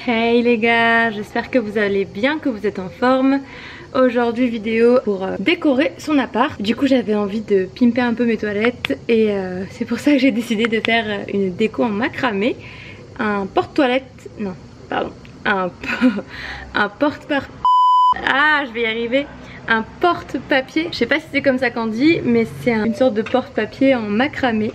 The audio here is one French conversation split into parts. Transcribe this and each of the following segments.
Hey les gars, j'espère que vous allez bien, que vous êtes en forme. Aujourd'hui vidéo pour décorer son appart. Du coup j'avais envie de pimper un peu mes toilettes et c'est pour ça que j'ai décidé de faire une déco en macramé. Un porte-toilette, non pardon, un porte-par... Ah je vais y arriver. Un porte-papier, je sais pas si c'est comme ça qu'on dit, mais c'est une sorte de porte-papier en macramé.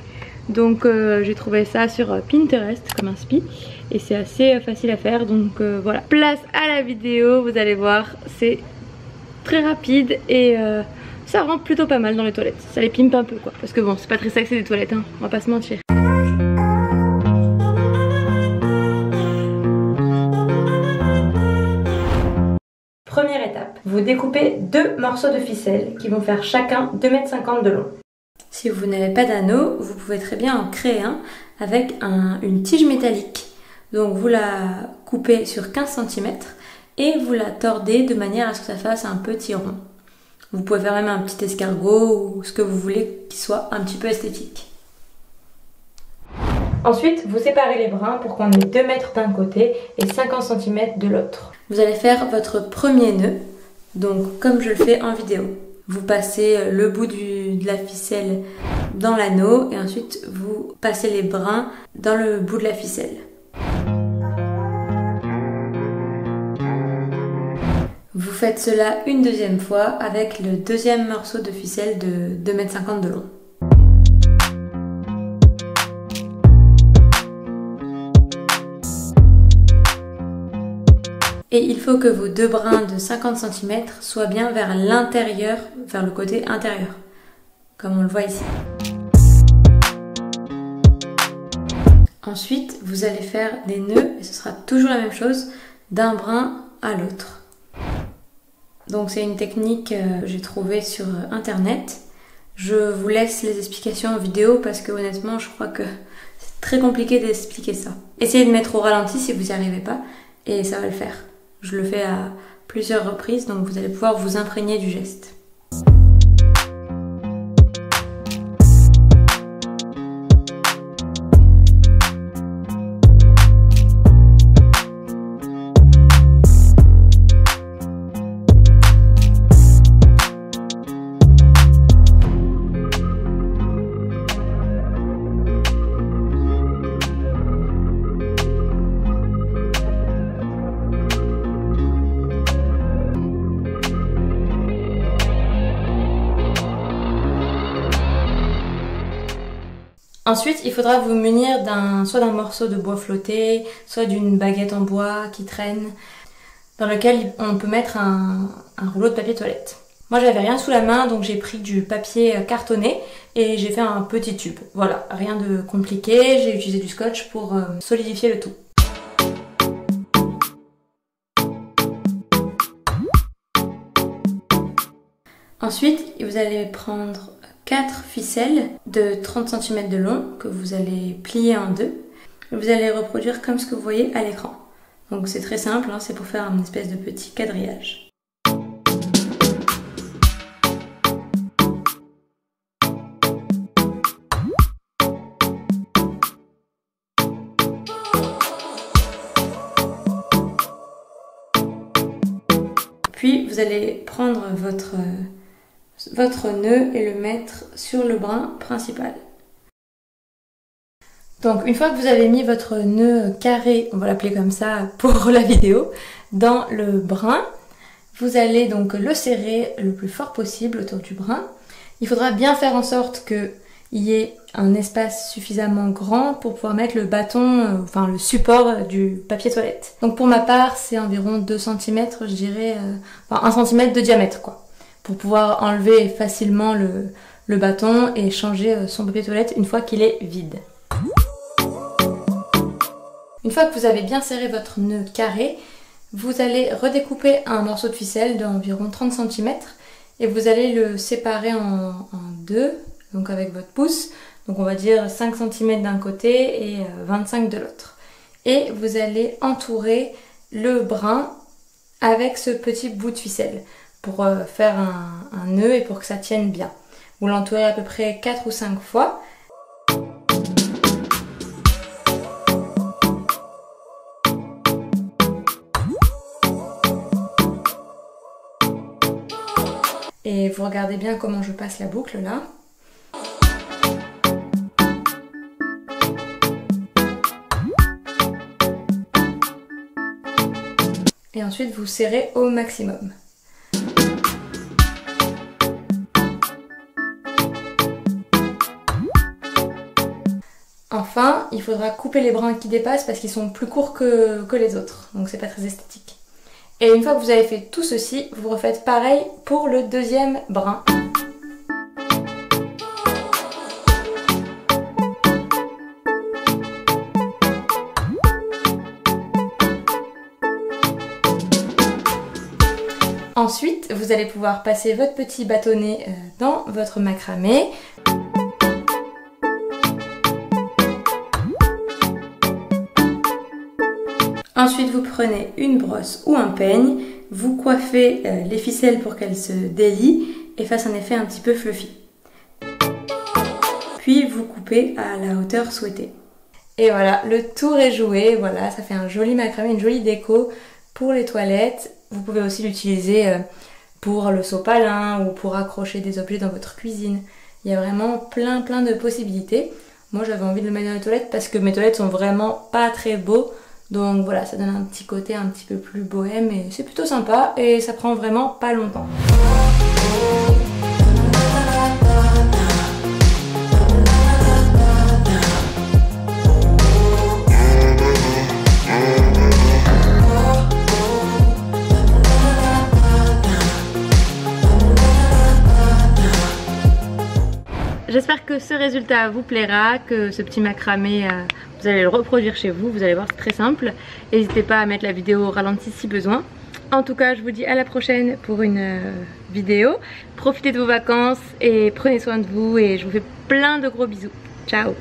Donc j'ai trouvé ça sur Pinterest comme inspi et c'est assez facile à faire, donc voilà. Place à la vidéo, vous allez voir, c'est très rapide et ça rend plutôt pas mal dans les toilettes. Ça les pimpe un peu quoi, parce que bon c'est pas très sexy des toilettes hein, on va pas se mentir. Première étape, vous découpez deux morceaux de ficelle qui vont faire chacun 2,50 m de long. Si vous n'avez pas d'anneau, vous pouvez très bien en créer un avec une tige métallique. Donc vous la coupez sur 15 cm et vous la tordez de manière à ce que ça fasse un petit rond. Vous pouvez faire même un petit escargot ou ce que vous voulez qui soit un petit peu esthétique. Ensuite, vous séparez les brins pour qu'on ait 2 mètres d'un côté et 50 cm de l'autre. Vous allez faire votre premier nœud, donc comme je le fais en vidéo. Vous passez le bout de la ficelle dans l'anneau et ensuite vous passez les brins dans le bout de la ficelle. Vous faites cela une deuxième fois avec le deuxième morceau de ficelle de 2,50 m de long. Et il faut que vos deux brins de 50 cm soient bien vers l'intérieur, vers le côté intérieur, comme on le voit ici. Ensuite, vous allez faire des nœuds, et ce sera toujours la même chose, d'un brin à l'autre. Donc c'est une technique que j'ai trouvée sur internet. Je vous laisse les explications en vidéo parce que honnêtement, je crois que c'est très compliqué d'expliquer ça. Essayez de mettre au ralenti si vous n'y arrivez pas, et ça va le faire. Je le fais à plusieurs reprises, donc vous allez pouvoir vous imprégner du geste. Ensuite, il faudra vous munir soit d'un morceau de bois flotté, soit d'une baguette en bois qui traîne, dans lequel on peut mettre un rouleau de papier toilette. Moi, j'avais rien sous la main, donc j'ai pris du papier cartonné et j'ai fait un petit tube. Voilà, rien de compliqué, j'ai utilisé du scotch pour solidifier le tout. Ensuite, vous allez prendre 4 ficelles de 30 cm de long que vous allez plier en deux. Vous allez reproduire comme ce que vous voyez à l'écran. Donc c'est très simple, hein, c'est pour faire une espèce de petit quadrillage. Puis vous allez prendre votre nœud et le mettre sur le brin principal. Donc une fois que vous avez mis votre nœud carré, on va l'appeler comme ça pour la vidéo, dans le brin, vous allez donc le serrer le plus fort possible autour du brin. Il faudra bien faire en sorte qu'il y ait un espace suffisamment grand pour pouvoir mettre le bâton, enfin le support du papier toilette. Donc pour ma part, c'est environ 2 cm, je dirais, enfin 1 cm de diamètre quoi, pour pouvoir enlever facilement le bâton et changer son papier toilette une fois qu'il est vide. Une fois que vous avez bien serré votre nœud carré, vous allez redécouper un morceau de ficelle d'environ 30 cm et vous allez le séparer en deux, donc avec votre pouce, donc on va dire 5 cm d'un côté et 25 de l'autre. Et vous allez entourer le brin avec ce petit bout de ficelle pour faire un nœud et pour que ça tienne bien. Vous l'entourez à peu près 4 ou 5 fois. Et vous regardez bien comment je passe la boucle là. Et ensuite vous serrez au maximum. Enfin, il faudra couper les brins qui dépassent parce qu'ils sont plus courts que les autres, donc c'est pas très esthétique. Et une fois que vous avez fait tout ceci, vous refaites pareil pour le deuxième brin. Ensuite, vous allez pouvoir passer votre petit bâtonnet dans votre macramé. Ensuite, vous prenez une brosse ou un peigne, vous coiffez les ficelles pour qu'elles se délient et fassent un effet un petit peu fluffy. Puis vous coupez à la hauteur souhaitée. Et voilà, le tour est joué, voilà, ça fait un joli macramé, une jolie déco pour les toilettes. Vous pouvez aussi l'utiliser pour le sopalin ou pour accrocher des objets dans votre cuisine. Il y a vraiment plein de possibilités. Moi j'avais envie de le mettre dans les toilettes parce que mes toilettes sont vraiment pas très beaux. Donc voilà, ça donne un petit côté un petit peu plus bohème et c'est plutôt sympa et ça prend vraiment pas longtemps. J'espère que ce résultat vous plaira, que ce petit macramé, vous allez le reproduire chez vous, vous allez voir c'est très simple. N'hésitez pas à mettre la vidéo au ralenti si besoin. En tout cas, je vous dis à la prochaine pour une vidéo. Profitez de vos vacances et prenez soin de vous et je vous fais plein de gros bisous. Ciao!